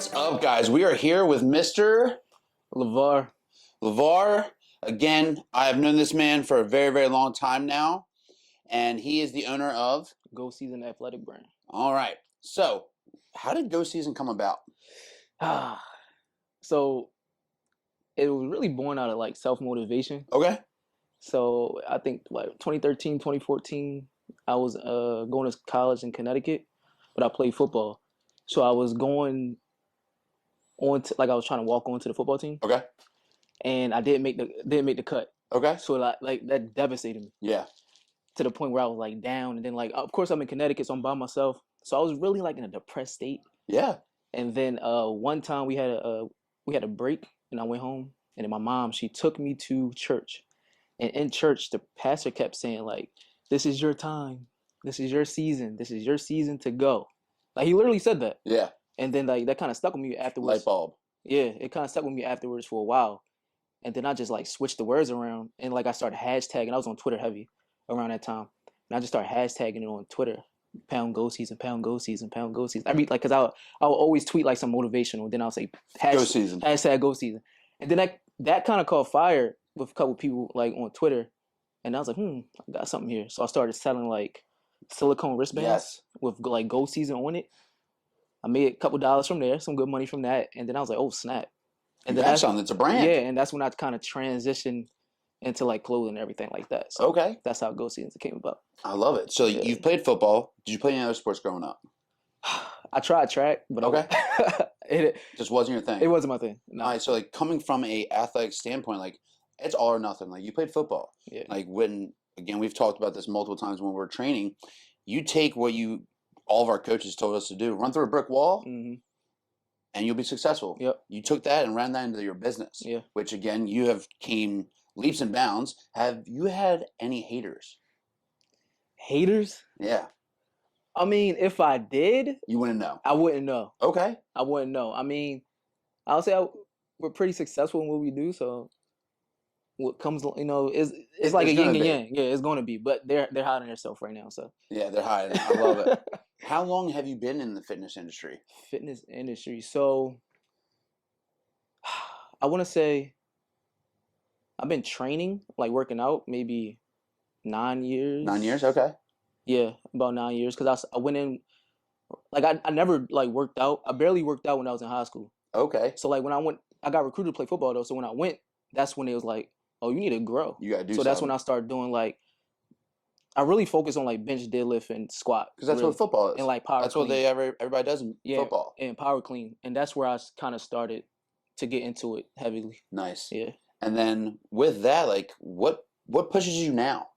What's up, guys? We are here with Mr. LeVar. LeVar. Again, I have known this man for a very, very long time now, and he is the owner of Go Season Athletic Brand. All right. So, how did Go Season come about? So it was really born out of like self-motivation. Okay. So I think like 2013, 2014, I was going to college in Connecticut, but I played football. So I was going on to, like I was trying to walk onto the football team, Okay. and I didn't make the cut. Okay. So like that devastated me Yeah. to the point where I was like down, and then like of course I'm in Connecticut, so I'm by myself. So I was really like in a depressed state. Yeah. And then one time we had a break, and I went home, and then my mom, she took me to church, and in church the pastor kept saying like, "This is your time, this is your season to go." Like he literally said that. Yeah. And then like that kind of stuck with me afterwards. Light bulb. Yeah, it kind of stuck with me afterwards for a while, and then I just like switched the words around, and like I started hashtagging. I was on Twitter heavy around that time, and I just started hashtagging it on Twitter. Pound go season, pound go season, pound go season. I mean, like, cause I would always tweet like some motivational. Then I'll say Go season. hashtag go season, and then that kind of caught fire with a couple people like on Twitter, and I was like, I got something here. So I started selling like silicone wristbands Yes. with like go season on it. I made a couple dollars from there, some good money from that, and then I was like, oh snap! And You then got something. It's a brand. yeah, and that's when I kind of transitioned into like clothing and everything like that. So Okay. that's how go seasons came about. I love it. So Yeah. you've played football. Did you play any other sports growing up? I tried track, but Okay. it Just wasn't your thing. it wasn't my thing. No. All right. So like coming from a athletic standpoint, like it's all or nothing. Like you played football. Yeah. Like when again we've talked about this multiple times when we're training, you take what all of our coaches told us to do, run through a brick wall, Mm-hmm. and you'll be successful. Yep. You took that and ran that into your business. Yeah. Which again you have came leaps and bounds. Have you had any haters? Haters? Yeah. I mean, if I did, You wouldn't know. I wouldn't know. Okay. I wouldn't know. I mean, I'll say we're pretty successful in what we do, so what comes, it's like a It's yin gonna and be. yang. Yeah, it's going to be, but they're hiding themselves right now. So Yeah, they're hiding. I love it. How long have you been in the fitness industry? fitness industry. So I want to say I've been training, like working out, maybe 9 years. 9 years? Okay. Yeah, about 9 years. Because I went in, like I never like worked out. I barely worked out when I was in high school. Okay. So like when I got recruited to play football though. So when I went, that's when it was like, oh, you need to grow. You gotta do So that's when something. I started doing like, I really focus on like bench, deadlift, and squat. Because that's really. what football is. And like power That's clean. what everybody does in football. And power clean. And that's where I kind of started to get into it heavily. Nice. Yeah. And then with that, like, what pushes you now?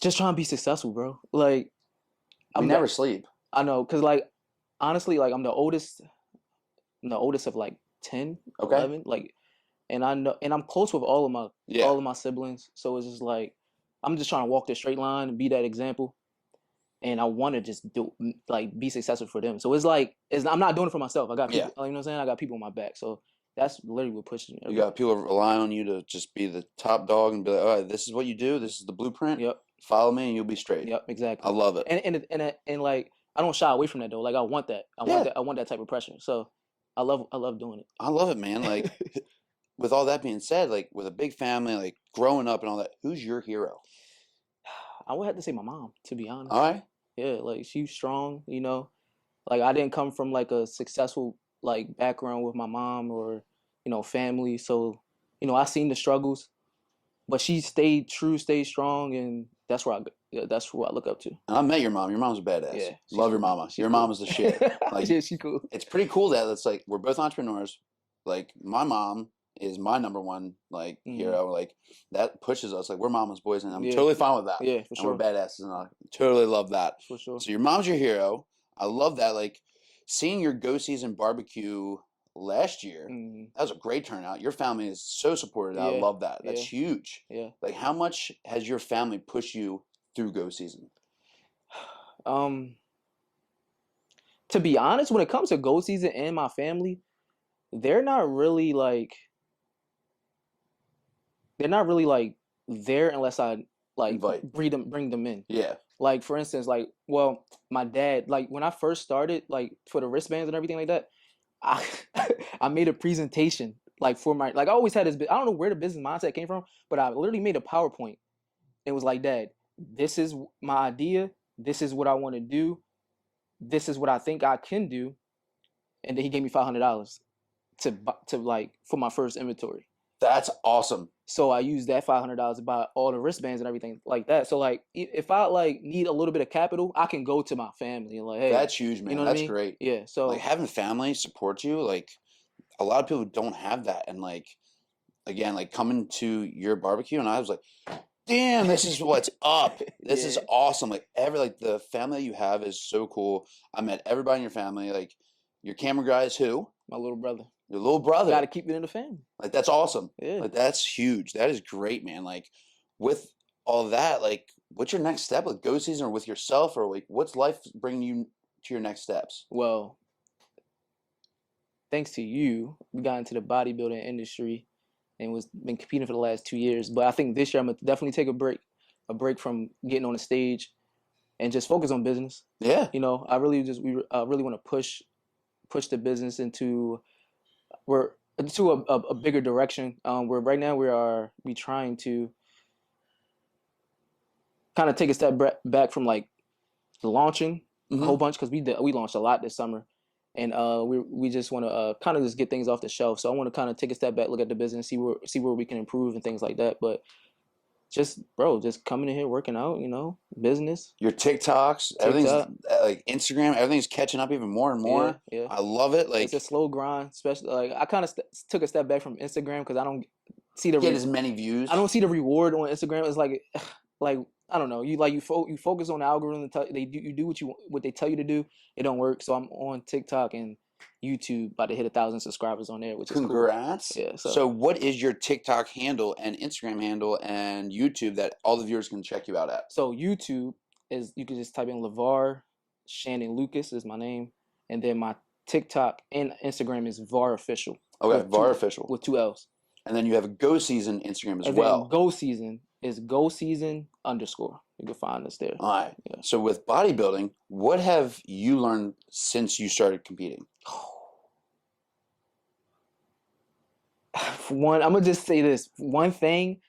Just trying to be successful, bro. Like, We never sleep. I know, cause like honestly, like I'm the oldest of like 10, Okay. 11. Like, and I know, and I'm close with all of my siblings. So it's just like I'm just trying to walk the straight line and be that example. And I want to just be successful for them. So it's like I'm not doing it for myself. I got people, you know what I'm saying? I got people on my back. So that's literally what pushes me. You got people relying on you to just be the top dog and be like, all right, this is what you do. This is the blueprint. Yep. Follow me and you'll be straight. Yep. Exactly. I love it. And like I don't shy away from that though. Like I want that. I want that type of pressure. So I love doing it. I love it, man. Like, with all that being said, like with a big family, like growing up and all that, who's your hero? I would have to say my mom, to be honest. All right. Yeah, like she's strong, Like I didn't come from like a successful like background with my mom or, family. So, I seen the struggles, but she stayed true, stayed strong, and that's where I look up to. And I met your mom. Your mom's a badass. Yeah, Love your mama. Your mama's the shit. Like, yeah, she's cool. It's pretty cool that it's like we're both entrepreneurs. Like my mom is my number one like hero. Like that pushes us. Like we're mama's boys, and I'm totally fine with that. Yeah, for and sure. we're badasses, and I totally love that. For sure. So your mom's your hero. I love that. Like seeing your Go Season barbecue last year, that was a great turnout. Your family is so supportive. I love that. That's huge. Yeah. Like how much has your family pushed you through Go Season? To be honest, when it comes to Go Season and my family, they're not really like there unless I like bring them in. Yeah. Like for instance, like my dad, like when I first started, like for the wristbands and everything like that, I I made a presentation like for my like I always had this. I don't know where the business mindset came from, but I literally made a PowerPoint. It was like, Dad, this is my idea. This is what I want to do. This is what I think I can do. And then he gave me $500 to like for my first inventory. That's awesome. So I used that $500 to buy all the wristbands and everything like that. So like, if I like need a little bit of capital, I can go to my family and like, hey, that's huge, man. You know what that's I mean? Great. Yeah. So like having family support you, like a lot of people don't have that, and like again, like coming to your barbecue, and I was like, damn, this is what's up. This is awesome. Like like the family that you have is so cool. I met everybody in your family. Like your camera guy is who? My little brother. Your little brother. Got to keep it in the family. Like that's awesome. Yeah. Like that's huge. That is great, man. Like with all of that, like what's your next step with Go Season or with yourself, or like what's life bringing you to your next steps? Well, thanks to you, we got into the bodybuilding industry and been competing for the last 2 years. But I think this year I'm gonna definitely take a break from getting on the stage, and just focus on business. Yeah. You know, I really want to push the business into a bigger direction. Where right now we trying to kind of take a step back from like launching a whole bunch, because we launched a lot this summer. And we just want to kind of just get things off the shelf. So I want to kind of take a step back, look at the business, see where we can improve and things like that. But just coming in here, working out, you know, business. Your TikToks, everything's like Instagram, everything's catching up even more and more. Yeah. I love it. Like it's a slow grind, especially like I kind of took a step back from Instagram because I don't see get as many views. I don't see the reward on Instagram. It's like I don't know. You focus on the algorithm. You do what they tell you to do. It don't work. So I'm on TikTok and YouTube, about to hit 1,000 subscribers on there, which is cool. Congrats. Yeah. So what is your TikTok handle and Instagram handle and YouTube that all the viewers can check you out at? So YouTube is, you can just type in LeVar, Shannon-Lucas is my name, and then my TikTok and Instagram is VAR Official. Okay, VAR Official with 2 L's. And then you have a Go Season Instagram as well. Then Go Season is Go Season _. You can find us there. All right. Yeah. So with bodybuilding, what have you learned since you started competing? One, I'm gonna just say this. One thing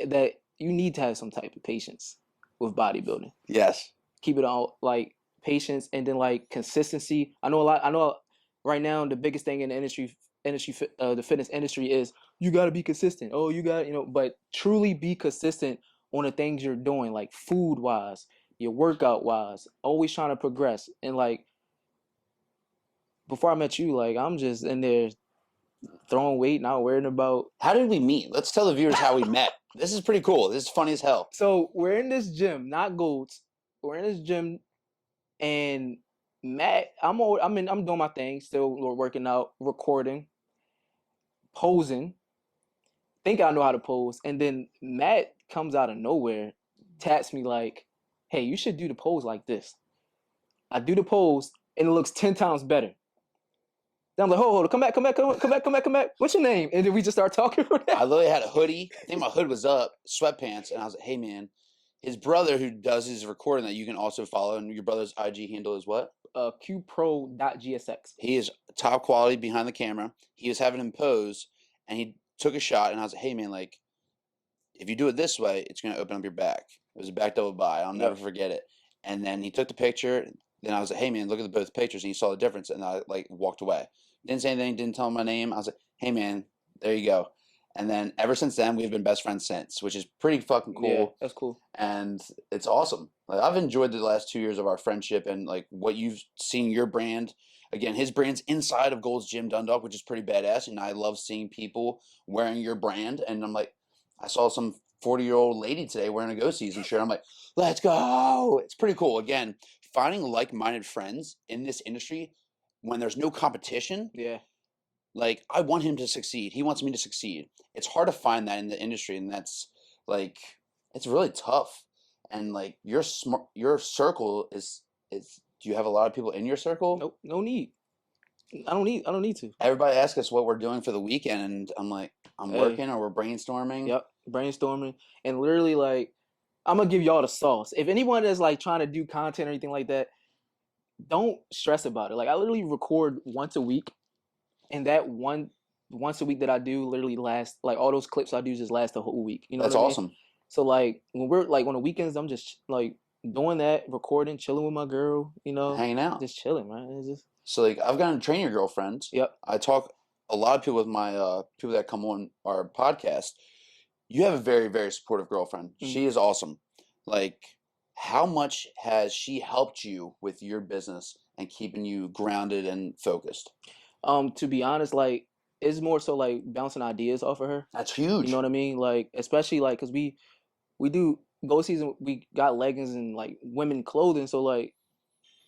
that you need to have some type of patience with bodybuilding. Yes. Keep it all like patience, and then like consistency. I know right now the biggest thing in the the fitness industry is you got to be consistent. Oh, you got, but truly be consistent on the things you're doing, like food wise, your workout wise, always trying to progress. And like before I met you, like I'm just in there throwing weight, not worrying about. How did we meet? Let's tell the viewers how we met. This is pretty cool. This is funny as hell. So we're in this gym, not Golds. We're in this gym, and Matt, I'm doing my thing, still working out, recording, posing. Think I know how to pose, and then Matt comes out of nowhere, taps me like, "Hey, you should do the pose like this." I do the pose, and it looks 10 times better. Then I'm like, hold on, come back. What's your name? And then we just start talking. I literally had a hoodie. I think my hood was up, sweatpants, and I was like, hey, man. His brother, who does his recording that you can also follow, and your brother's IG handle is what? qpro.gsx. He is top quality behind the camera. He was having him pose, and he took a shot, and I was like, hey, man, like, if you do it this way, it's going to open up your back. It was a back double bi. I'll never forget it. And then he took the picture. Then I was like, hey, man, look at both pictures. And he saw the difference. And I, like, walked away. Didn't say anything. Didn't tell him my name. I was like, hey, man, there you go. And then ever since then, we've been best friends since, which is pretty fucking cool. Yeah, that's cool. And it's awesome. Like, I've enjoyed the last 2 years of our friendship and, like, what you've seen your brand. Again, his brand's inside of Gold's Gym Dundalk, which is pretty badass. And I love seeing people wearing your brand. And I'm like, I saw some 40-year-old lady today wearing a Go Season shirt. I'm like, let's go. It's pretty cool. Again, finding like-minded friends in this industry when there's no competition. Yeah. Like, I want him to succeed. He wants me to succeed. It's hard to find that in the industry, and that's, like, it's really tough. And, like, your circle is, do you have a lot of people in your circle? Nope, no need. I don't need to. Everybody asks us what we're doing for the weekend, and I'm like, I'm working or we're brainstorming. Yep, brainstorming. And literally, like, I'm going to give y'all the sauce. If anyone is, like, trying to do content or anything like that, don't stress about it. Like, I literally record once a week. And that once a week that I do literally lasts, like all those clips I do just last the whole week. You know That's what I mean? awesome. So like when we're like on the weekends, I'm just like doing that, recording, chilling with my girl, you know, Hanging out. just chilling, man. It's just So like I've gotten to train your girlfriend. Yep. I talk a lot of people with my people that come on our podcast. You have a very, very supportive girlfriend. She is awesome. Like, how much has she helped you with your business and keeping you grounded and focused? To be honest, like it's more so like bouncing ideas off of her. That's huge. You know what I mean? Like especially like because we do go season, we got leggings and like women clothing, so like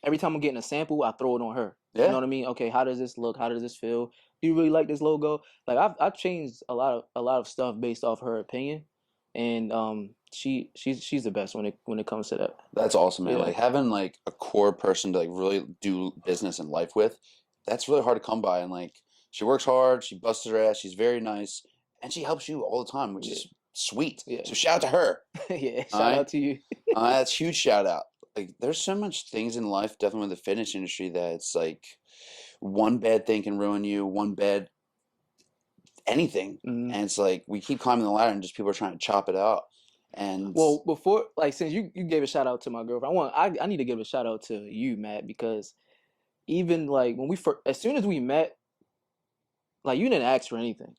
every time I'm getting a sample, I throw it on her. Yeah. You know what I mean? Okay, how does this look? How does this feel? Do you really like this logo? Like I've changed a lot of stuff based off her opinion, and she's the best when it comes to that. That's awesome, man. Yeah. Like having like a core person to like really do business and life with, that's really hard to come by. And like she works hard, she busts her ass, she's very nice, and she helps you all the time, which is sweet. Yeah. So shout out to her. Yeah, shout out to you. That's a huge shout out. Like there's so much things in life, definitely with the fitness industry, that it's like one bad thing can ruin you, one bad anything. And it's like we keep climbing the ladder and just people are trying to chop it out. And well, before like since you gave a shout out to my girlfriend, I need to give a shout out to you, Matt, because even like when we first, as soon as we met, like you didn't ask for anything.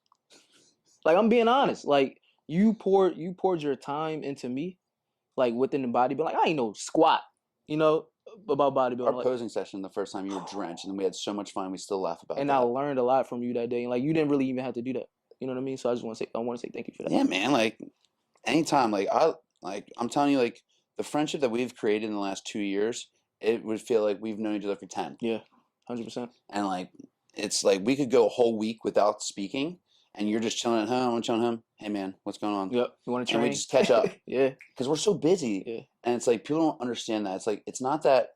Like I'm being honest, like you poured your time into me, like within the bodybuilding. Like I ain't no squat, you know, about bodybuilding. our posing session the first time you were drenched and we had so much fun, we still laugh about and that. I learned a lot from you that day. And like you didn't really even have to do that. You know what I mean? So I want to say thank you for that. Yeah, man. Like anytime, I'm telling you, like the friendship that we've created in the last 2 years, it would feel like we've known each other for 10. Yeah, 100%. And like it's like we could go a whole week without speaking, and you're just chilling at home. I'm chilling at home. Hey man, what's going on? Yep. You want to train? And we just catch up. Yeah. Because we're so busy. Yeah. And it's like people don't understand that. It's like it's not that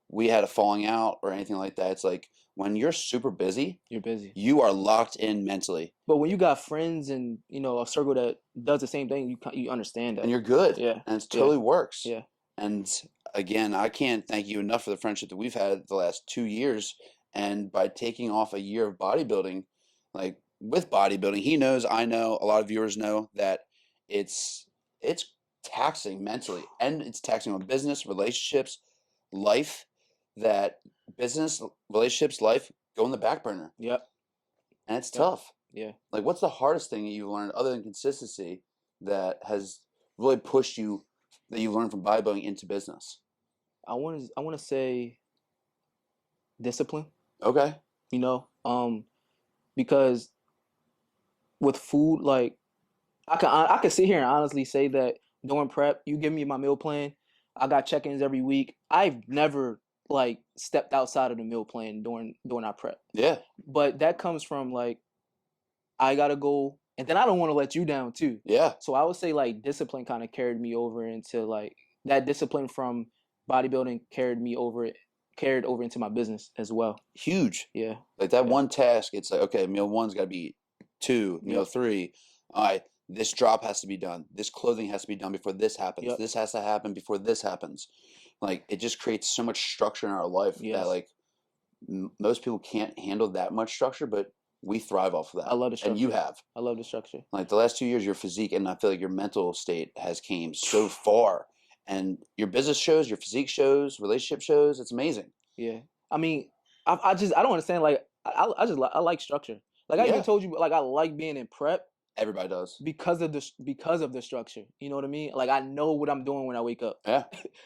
we had a falling out or anything like that. It's like when you're super busy, you're busy. You are locked in mentally. But when you got friends and a circle that does the same thing, you understand that. And you're good. Yeah. And it totally works. Yeah. And again, I can't thank you enough for the friendship that we've had the last 2 years. And by taking off a year of bodybuilding, like with bodybuilding, he knows, I know, a lot of viewers know that it's taxing mentally, and it's taxing on business, relationships, life. That business, relationships, life go in the back burner. Yep. And it's tough. Yeah. Like, what's the hardest thing that you've learned other than consistency that has really pushed you, that you learned from bodybuilding into business? I want to say discipline. Okay. Because with food, like I can sit here and honestly say that during prep, you give me my meal plan, I got check-ins every week. I've never like stepped outside of the meal plan during our prep. Yeah. But that comes from like I gotta go, and then I don't want to let you down too. Yeah. So I would say like discipline kind of carried me over into like that discipline from bodybuilding carried over into my business as well. Huge. Yeah. Like that one task, it's like, okay, meal one's got to be 2, meal 3. All right, this drop has to be done. This clothing has to be done before this happens. Yep. This has to happen before this happens. Like it just creates so much structure in our life that like most people can't handle that much structure, but we thrive off of that. I love the structure. And you have. I love the structure. Like the last 2 years, your physique and I feel like your mental state has came so far. And your business shows, your physique shows, relationship shows. It's amazing. Yeah. I mean, I don't understand. Like, I like structure. Like I even told you, like I like being in prep. Everybody does. Because of the structure. You know what I mean? Like I know what I'm doing when I wake up. Yeah.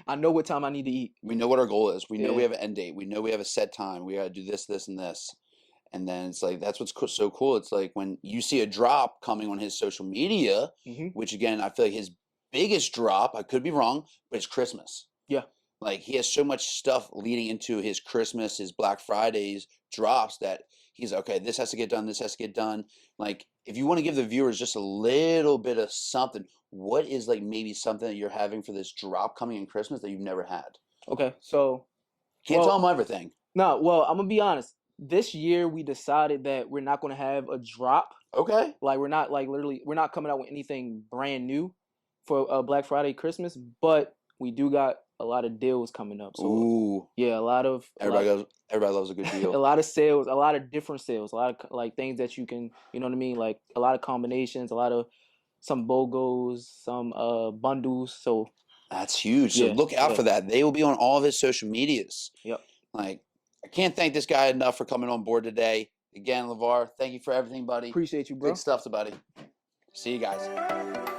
I know what time I need to eat. We know what our goal is. We know we have an end date. We know we have a set time. We got to do this, this, and this. And then it's like that's what's so cool. It's like when you see a drop coming on his social media, which again I feel like his biggest drop, I could be wrong, but it's Christmas. Yeah. Like he has so much stuff leading into his Christmas, his Black Fridays drops that he's okay, this has to get done, this has to get done. Like if you want to give the viewers just a little bit of something, what is like maybe something that you're having for this drop coming in Christmas that you've never had? Okay, so can't tell them everything. No, well, I'm gonna be honest. This year we decided that we're not gonna have a drop. Okay. Like we're not we're not coming out with anything brand new for Black Friday, Christmas, but we do got a lot of deals coming up. So Ooh. yeah, Everybody loves a good deal. a lot of sales, a lot of different sales, a lot of like things that you can, you know what I mean? Like a lot of combinations, a lot of some BOGOs, some bundles. So that's huge. So yeah, look out for that. They will be on all of his social medias. Yep. Like, I can't thank this guy enough for coming on board today. Again, LeVar, thank you for everything, buddy. Appreciate you, bro. Good stuff, buddy. See you guys.